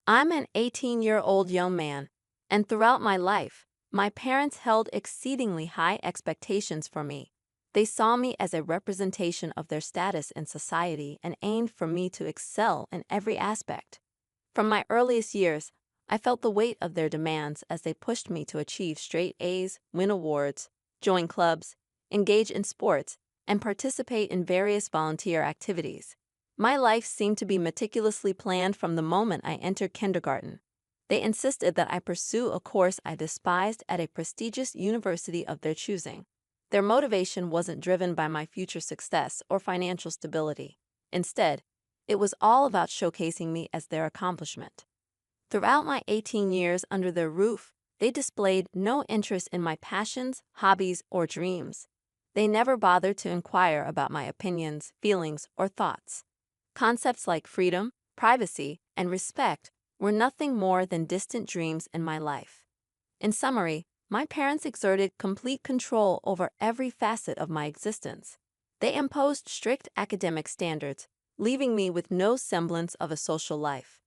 I'm an 18-year-old young man, and throughout my life, my parents held exceedingly high expectations for me. They saw me as a representation of their status in society and aimed for me to excel in every aspect. From my earliest years, I felt the weight of their demands as they pushed me to achieve straight A's, win awards, join clubs, engage in sports, and participate in various volunteer activities. My life seemed to be meticulously planned from the moment I entered kindergarten. They insisted that I pursue a course I despised at a prestigious university of their choosing. Their motivation wasn't driven by my future success or financial stability. Instead, it was all about showcasing me as their accomplishment. Throughout my 18 years under their roof, they displayed no interest in my passions, hobbies, or dreams. They never bothered to inquire about my opinions, feelings, or thoughts. Concepts like freedom, privacy, and respect were nothing more than distant dreams in my life. In summary, my parents exerted complete control over every facet of my existence. They imposed strict academic standards, leaving me with no semblance of a social life.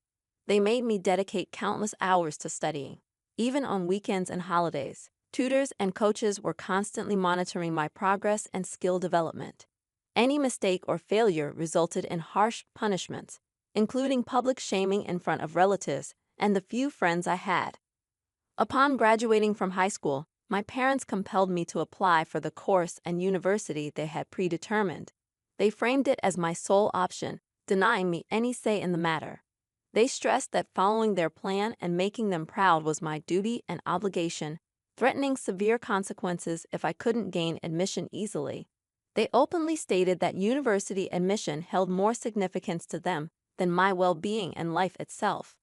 They made me dedicate countless hours to studying, even on weekends and holidays. Tutors and coaches were constantly monitoring my progress and skill development. Any mistake or failure resulted in harsh punishments, including public shaming in front of relatives and the few friends I had. Upon graduating from high school, my parents compelled me to apply for the course and university they had predetermined. They framed it as my sole option, denying me any say in the matter. They stressed that following their plan and making them proud was my duty and obligation, threatening severe consequences if I couldn't gain admission easily. They openly stated that university admission held more significance to them than my well-being and life itself.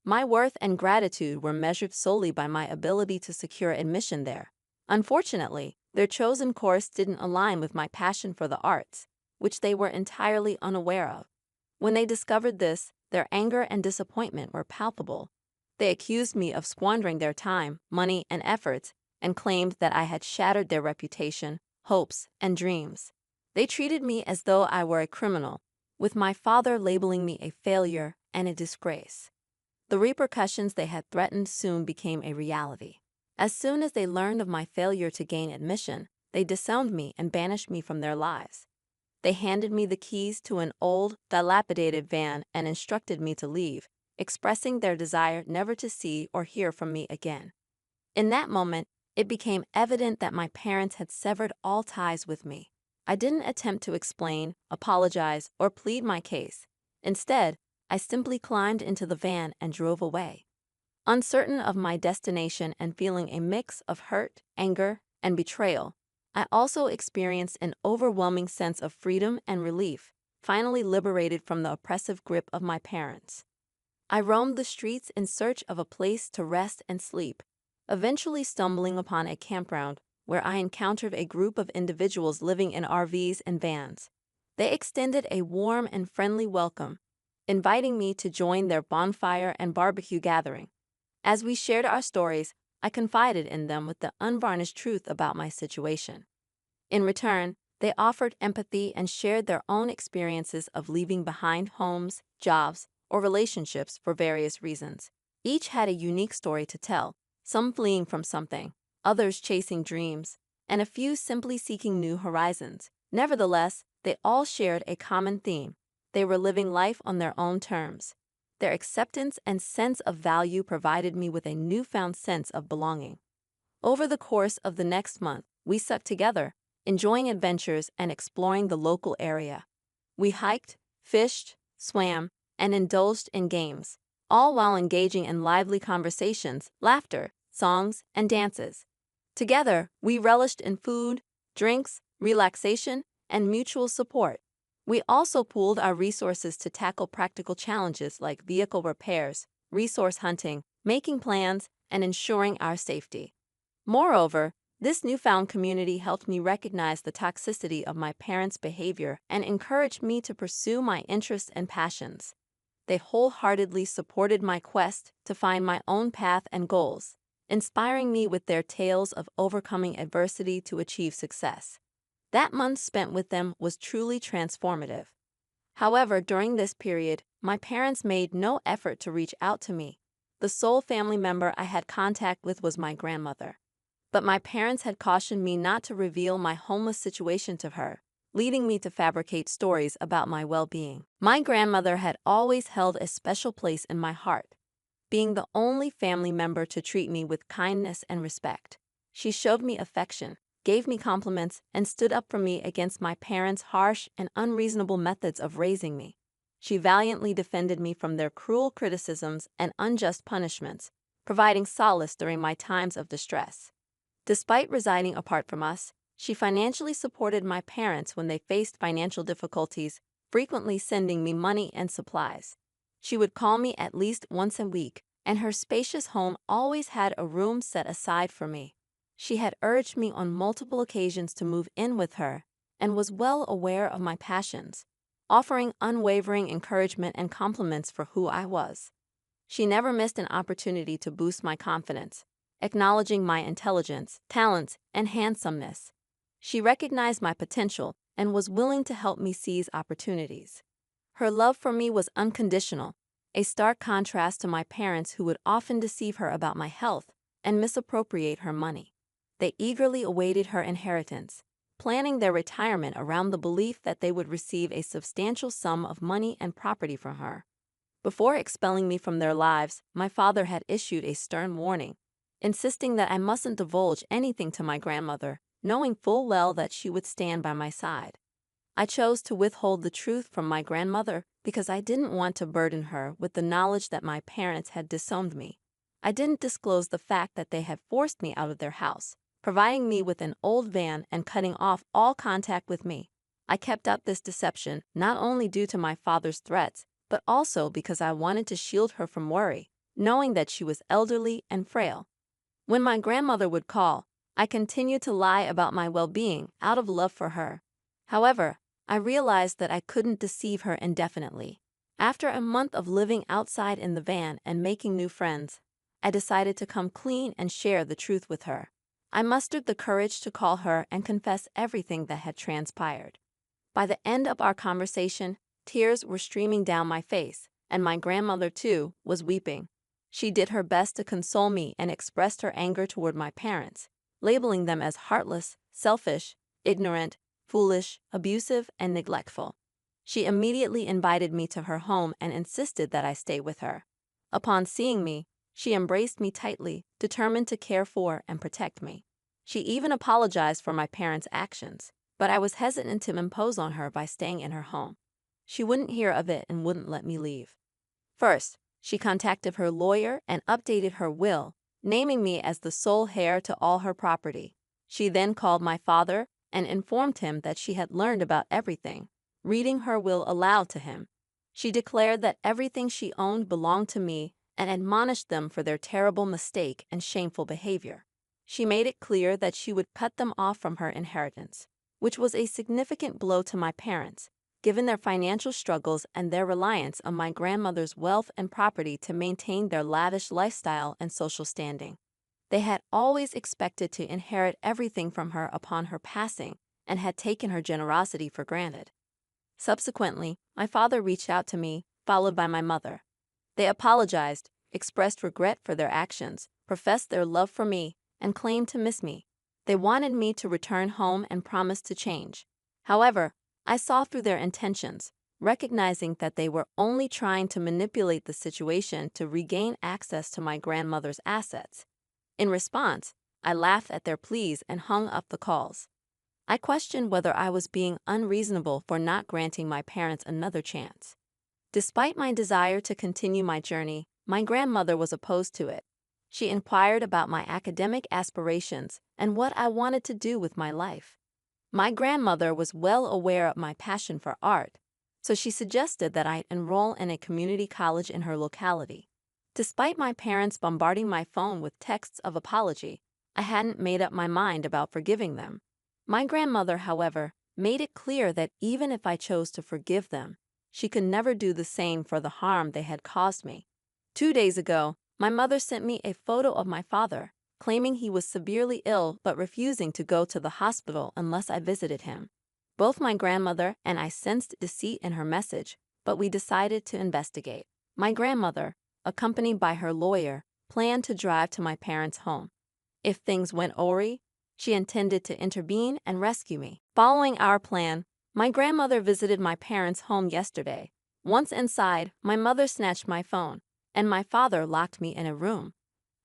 My worth and gratitude were measured solely by my ability to secure admission there. Unfortunately, their chosen course didn't align with my passion for the arts, which they were entirely unaware of. When they discovered this, their anger and disappointment were palpable. They accused me of squandering their time, money, and efforts, and claimed that I had shattered their reputation, hopes, and dreams. They treated me as though I were a criminal, with my father labeling me a failure and a disgrace. The repercussions they had threatened soon became a reality. As soon as they learned of my failure to gain admission, they disowned me and banished me from their lives. They handed me the keys to an old, dilapidated van and instructed me to leave, expressing their desire never to see or hear from me again. In that moment, it became evident that my parents had severed all ties with me. I didn't attempt to explain, apologize, or plead my case. Instead, I simply climbed into the van and drove away. Uncertain of my destination and feeling a mix of hurt, anger, and betrayal, I also experienced an overwhelming sense of freedom and relief, finally liberated from the oppressive grip of my parents. I roamed the streets in search of a place to rest and sleep, eventually stumbling upon a campground where I encountered a group of individuals living in RVs and vans. They extended a warm and friendly welcome, inviting me to join their bonfire and barbecue gathering. As we shared our stories, I confided in them with the unvarnished truth about my situation. In return, they offered empathy and shared their own experiences of leaving behind homes, jobs, or relationships for various reasons. Each had a unique story to tell, some fleeing from something, others chasing dreams, and a few simply seeking new horizons. Nevertheless, they all shared a common theme. They were living life on their own terms. Their acceptance and sense of value provided me with a newfound sense of belonging. Over the course of the next month, we stuck together, enjoying adventures and exploring the local area. We hiked, fished, swam, and indulged in games, all while engaging in lively conversations, laughter, songs, and dances. Together, we relished in food, drinks, relaxation, and mutual support. We also pooled our resources to tackle practical challenges like vehicle repairs, resource hunting, making plans, and ensuring our safety. Moreover, this newfound community helped me recognize the toxicity of my parents' behavior and encouraged me to pursue my interests and passions. They wholeheartedly supported my quest to find my own path and goals, inspiring me with their tales of overcoming adversity to achieve success. That month spent with them was truly transformative. However, during this period, my parents made no effort to reach out to me. The sole family member I had contact with was my grandmother. But my parents had cautioned me not to reveal my homeless situation to her, leading me to fabricate stories about my well-being. My grandmother had always held a special place in my heart, being the only family member to treat me with kindness and respect. She showed me affection, gave me compliments, and stood up for me against my parents' harsh and unreasonable methods of raising me. She valiantly defended me from their cruel criticisms and unjust punishments, providing solace during my times of distress. Despite residing apart from us, she financially supported my parents when they faced financial difficulties, frequently sending me money and supplies. She would call me at least once a week, and her spacious home always had a room set aside for me. She had urged me on multiple occasions to move in with her, and was well aware of my passions, offering unwavering encouragement and compliments for who I was. She never missed an opportunity to boost my confidence, acknowledging my intelligence, talents, and handsomeness. She recognized my potential and was willing to help me seize opportunities. Her love for me was unconditional, a stark contrast to my parents who would often deceive her about my health and misappropriate her money. They eagerly awaited her inheritance, planning their retirement around the belief that they would receive a substantial sum of money and property from her. Before expelling me from their lives, my father had issued a stern warning, insisting that I mustn't divulge anything to my grandmother, knowing full well that she would stand by my side. I chose to withhold the truth from my grandmother because I didn't want to burden her with the knowledge that my parents had disowned me. I didn't disclose the fact that they had forced me out of their house, providing me with an old van and cutting off all contact with me. I kept up this deception not only due to my father's threats, but also because I wanted to shield her from worry, knowing that she was elderly and frail. When my grandmother would call, I continued to lie about my well-being out of love for her. However, I realized that I couldn't deceive her indefinitely. After a month of living outside in the van and making new friends, I decided to come clean and share the truth with her. I mustered the courage to call her and confess everything that had transpired. By the end of our conversation, tears were streaming down my face, and my grandmother, too, was weeping. She did her best to console me and expressed her anger toward my parents, labeling them as heartless, selfish, ignorant, foolish, abusive, and neglectful. She immediately invited me to her home and insisted that I stay with her. Upon seeing me, she embraced me tightly, determined to care for and protect me. She even apologized for my parents' actions, but I was hesitant to impose on her by staying in her home. She wouldn't hear of it and wouldn't let me leave. First, she contacted her lawyer and updated her will, naming me as the sole heir to all her property. She then called my father and informed him that she had learned about everything, reading her will aloud to him. She declared that everything she owned belonged to me and admonished them for their terrible mistake and shameful behavior. She made it clear that she would cut them off from her inheritance, which was a significant blow to my parents, given their financial struggles and their reliance on my grandmother's wealth and property to maintain their lavish lifestyle and social standing. They had always expected to inherit everything from her upon her passing and had taken her generosity for granted. Subsequently, my father reached out to me, followed by my mother. They apologized, expressed regret for their actions, professed their love for me, and claimed to miss me. They wanted me to return home and promised to change. However, I saw through their intentions, recognizing that they were only trying to manipulate the situation to regain access to my grandmother's assets. In response, I laughed at their pleas and hung up the calls. I questioned whether I was being unreasonable for not granting my parents another chance. Despite my desire to continue my journey, my grandmother was opposed to it. She inquired about my academic aspirations and what I wanted to do with my life. My grandmother was well aware of my passion for art, so she suggested that I enroll in a community college in her locality. Despite my parents bombarding my phone with texts of apology, I hadn't made up my mind about forgiving them. My grandmother, however, made it clear that even if I chose to forgive them, she could never do the same for the harm they had caused me. 2 days ago, my mother sent me a photo of my father, claiming he was severely ill but refusing to go to the hospital unless I visited him. Both my grandmother and I sensed deceit in her message, but we decided to investigate. My grandmother, accompanied by her lawyer, planned to drive to my parents' home. If things went awry, she intended to intervene and rescue me. Following our plan, my grandmother visited my parents' home yesterday. Once inside, my mother snatched my phone, and my father locked me in a room.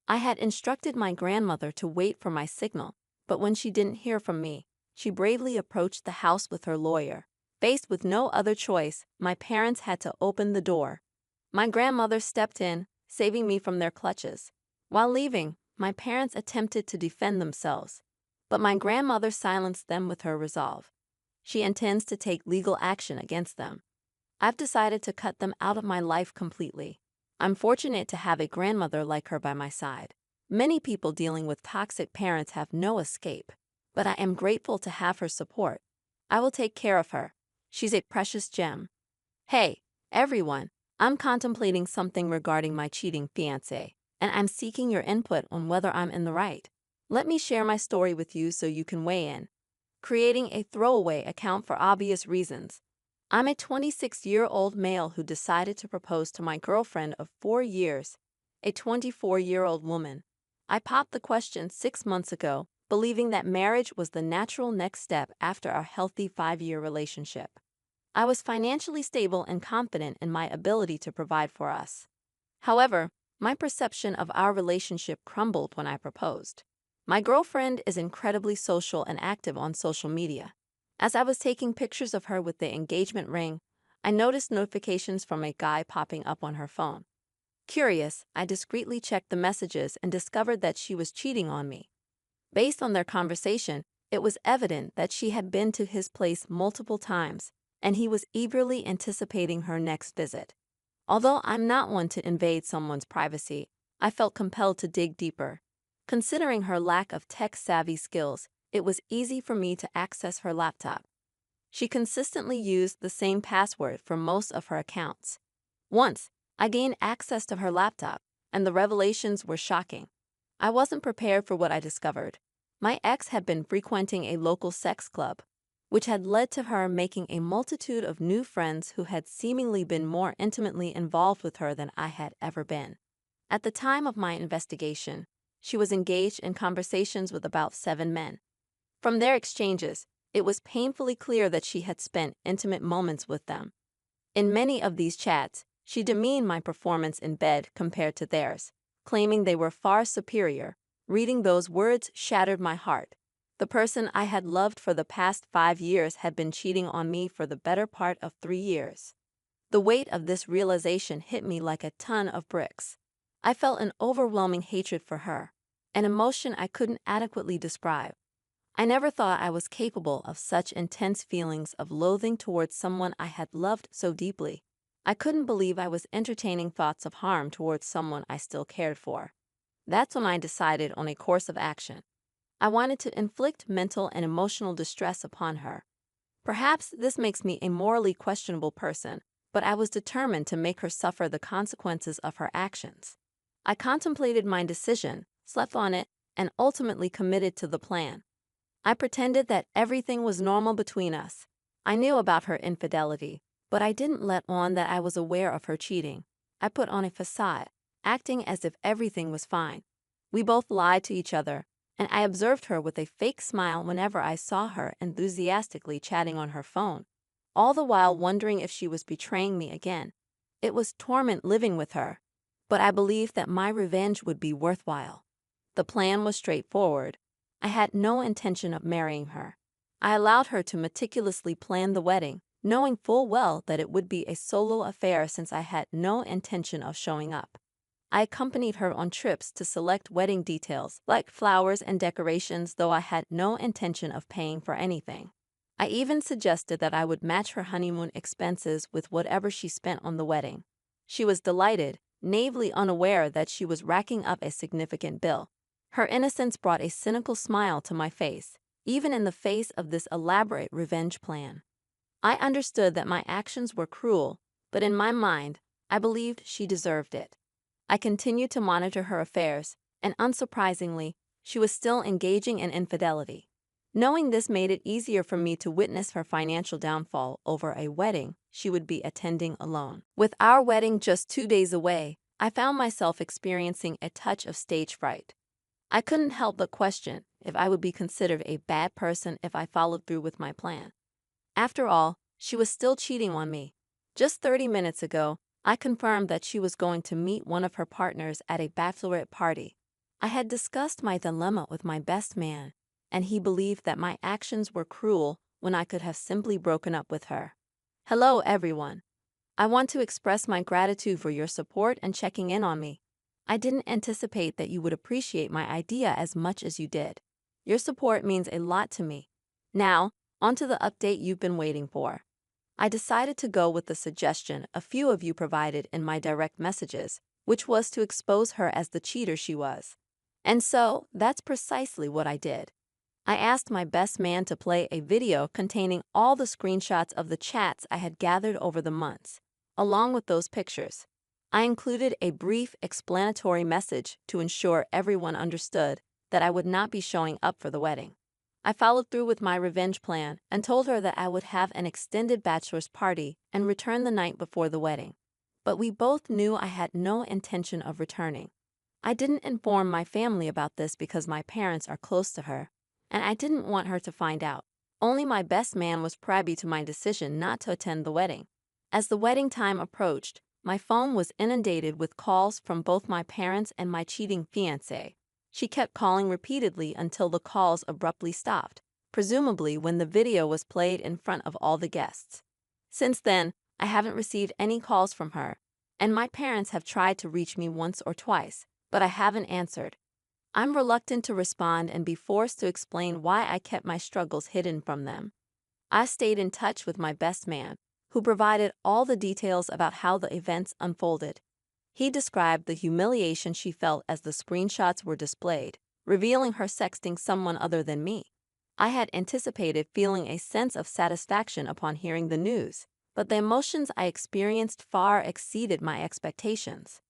I had instructed my grandmother to wait for my signal, but when she didn't hear from me, she bravely approached the house with her lawyer. Faced with no other choice, my parents had to open the door. My grandmother stepped in, saving me from their clutches. While leaving, my parents attempted to defend themselves, but my grandmother silenced them with her resolve. She intends to take legal action against them. I've decided to cut them out of my life completely. I'm fortunate to have a grandmother like her by my side. Many people dealing with toxic parents have no escape, but I am grateful to have her support. I will take care of her. She's a precious gem. Hey, everyone, I'm contemplating something regarding my cheating fiancé, and I'm seeking your input on whether I'm in the right. Let me share my story with you so you can weigh in. Creating a throwaway account for obvious reasons. I'm a 26-year-old male who decided to propose to my girlfriend of 4 years, a 24-year-old woman. I popped the question 6 months ago, believing that marriage was the natural next step after our healthy 5-year relationship. I was financially stable and confident in my ability to provide for us. However, my perception of our relationship crumbled when I proposed. My girlfriend is incredibly social and active on social media. As I was taking pictures of her with the engagement ring, I noticed notifications from a guy popping up on her phone. Curious, I discreetly checked the messages and discovered that she was cheating on me. Based on their conversation, it was evident that she had been to his place multiple times, and he was eagerly anticipating her next visit. Although I'm not one to invade someone's privacy, I felt compelled to dig deeper. Considering her lack of tech-savvy skills, it was easy for me to access her laptop. She consistently used the same password for most of her accounts. Once, I gained access to her laptop, and the revelations were shocking. I wasn't prepared for what I discovered. My ex had been frequenting a local sex club, which had led to her making a multitude of new friends who had seemingly been more intimately involved with her than I had ever been. At the time of my investigation, she was engaged in conversations with about 7 men. From their exchanges, it was painfully clear that she had spent intimate moments with them. In many of these chats, she demeaned my performance in bed compared to theirs, claiming they were far superior. Reading those words shattered my heart. The person I had loved for the past 5 years had been cheating on me for the better part of 3 years. The weight of this realization hit me like a ton of bricks. I felt an overwhelming hatred for her, an emotion I couldn't adequately describe. I never thought I was capable of such intense feelings of loathing towards someone I had loved so deeply. I couldn't believe I was entertaining thoughts of harm towards someone I still cared for. That's when I decided on a course of action. I wanted to inflict mental and emotional distress upon her. Perhaps this makes me a morally questionable person, but I was determined to make her suffer the consequences of her actions. I contemplated my decision, slept on it, and ultimately committed to the plan. I pretended that everything was normal between us. I knew about her infidelity, but I didn't let on that I was aware of her cheating. I put on a facade, acting as if everything was fine. We both lied to each other, and I observed her with a fake smile whenever I saw her enthusiastically chatting on her phone, all the while wondering if she was betraying me again. It was torment living with her, but I believed that my revenge would be worthwhile. The plan was straightforward. I had no intention of marrying her. I allowed her to meticulously plan the wedding, knowing full well that it would be a solo affair since I had no intention of showing up. I accompanied her on trips to select wedding details, like flowers and decorations, though I had no intention of paying for anything. I even suggested that I would match her honeymoon expenses with whatever she spent on the wedding. She was delighted, naively unaware that she was racking up a significant bill. Her innocence brought a cynical smile to my face, even in the face of this elaborate revenge plan. I understood that my actions were cruel, but in my mind, I believed she deserved it. I continued to monitor her affairs, and unsurprisingly, she was still engaging in infidelity. Knowing this made it easier for me to witness her financial downfall over a wedding she would be attending alone. With our wedding just 2 days away, I found myself experiencing a touch of stage fright. I couldn't help but question if I would be considered a bad person if I followed through with my plan. After all, she was still cheating on me. Just 30 minutes ago, I confirmed that she was going to meet one of her partners at a bachelorette party. I had discussed my dilemma with my best man, and he believed that my actions were cruel when I could have simply broken up with her. Hello, everyone. I want to express my gratitude for your support and checking in on me. I didn't anticipate that you would appreciate my idea as much as you did. Your support means a lot to me. Now, on to the update you've been waiting for. I decided to go with the suggestion a few of you provided in my direct messages, which was to expose her as the cheater she was. And so, that's precisely what I did. I asked my best man to play a video containing all the screenshots of the chats I had gathered over the months, along with those pictures. I included a brief explanatory message to ensure everyone understood that I would not be showing up for the wedding. I followed through with my revenge plan and told her that I would have an extended bachelor's party and return the night before the wedding. But we both knew I had no intention of returning. I didn't inform my family about this because my parents are close to her, and I didn't want her to find out. Only my best man was privy to my decision not to attend the wedding. As the wedding time approached, my phone was inundated with calls from both my parents and my cheating fiancé. She kept calling repeatedly until the calls abruptly stopped, presumably when the video was played in front of all the guests. Since then, I haven't received any calls from her, and my parents have tried to reach me once or twice, but I haven't answered. I'm reluctant to respond and be forced to explain why I kept my struggles hidden from them. I stayed in touch with my best man, who provided all the details about how the events unfolded. He described the humiliation she felt as the screenshots were displayed, revealing her sexting someone other than me. I had anticipated feeling a sense of satisfaction upon hearing the news, but the emotions I experienced far exceeded my expectations.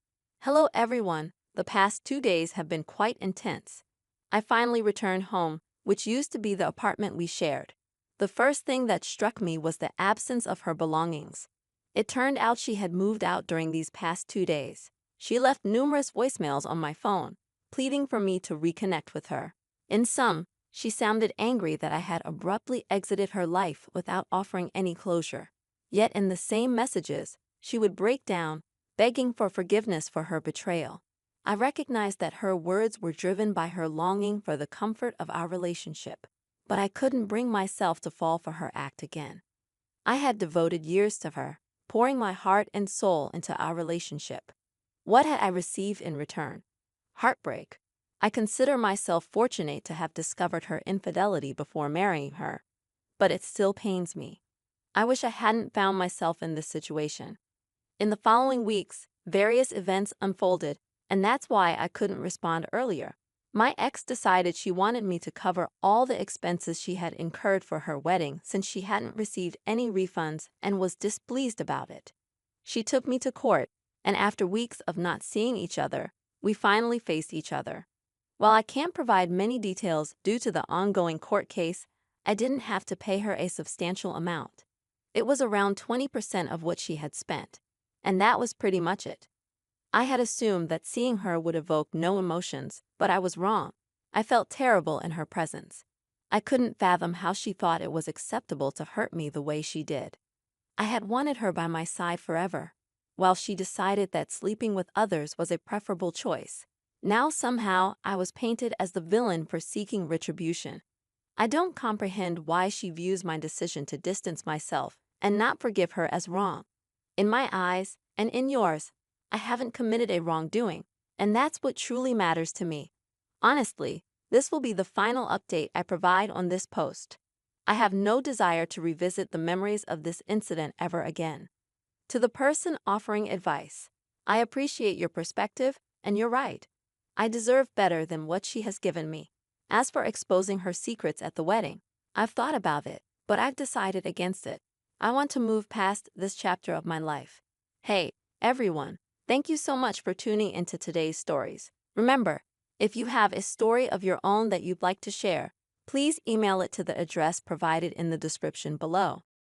Hello, everyone. The past 2 days have been quite intense. I finally returned home, which used to be the apartment we shared. The first thing that struck me was the absence of her belongings. It turned out she had moved out during these past 2 days. She left numerous voicemails on my phone, pleading for me to reconnect with her. In sum, she sounded angry that I had abruptly exited her life without offering any closure. Yet in the same messages, she would break down, begging for forgiveness for her betrayal. I recognized that her words were driven by her longing for the comfort of our relationship, but I couldn't bring myself to fall for her act again. I had devoted years to her, pouring my heart and soul into our relationship. What had I received in return? Heartbreak. I consider myself fortunate to have discovered her infidelity before marrying her, but it still pains me. I wish I hadn't found myself in this situation. In the following weeks, various events unfolded, and that's why I couldn't respond earlier. My ex decided she wanted me to cover all the expenses she had incurred for her wedding since she hadn't received any refunds and was displeased about it. She took me to court, and after weeks of not seeing each other, we finally faced each other. While I can't provide many details due to the ongoing court case, I didn't have to pay her a substantial amount. It was around 20% of what she had spent, and that was pretty much it. I had assumed that seeing her would evoke no emotions, but I was wrong. I felt terrible in her presence. I couldn't fathom how she thought it was acceptable to hurt me the way she did. I had wanted her by my side forever, while she decided that sleeping with others was a preferable choice. Now somehow I was painted as the villain for seeking retribution. I don't comprehend why she views my decision to distance myself and not forgive her as wrong. In my eyes, and in yours, I haven't committed a wrongdoing, and that's what truly matters to me. Honestly, this will be the final update I provide on this post. I have no desire to revisit the memories of this incident ever again. To the person offering advice, I appreciate your perspective, and you're right. I deserve better than what she has given me. As for exposing her secrets at the wedding, I've thought about it, but I've decided against it. I want to move past this chapter of my life. Hey, everyone. Thank you so much for tuning into today's stories. Remember, if you have a story of your own that you'd like to share, Please email it to the address provided in the description below.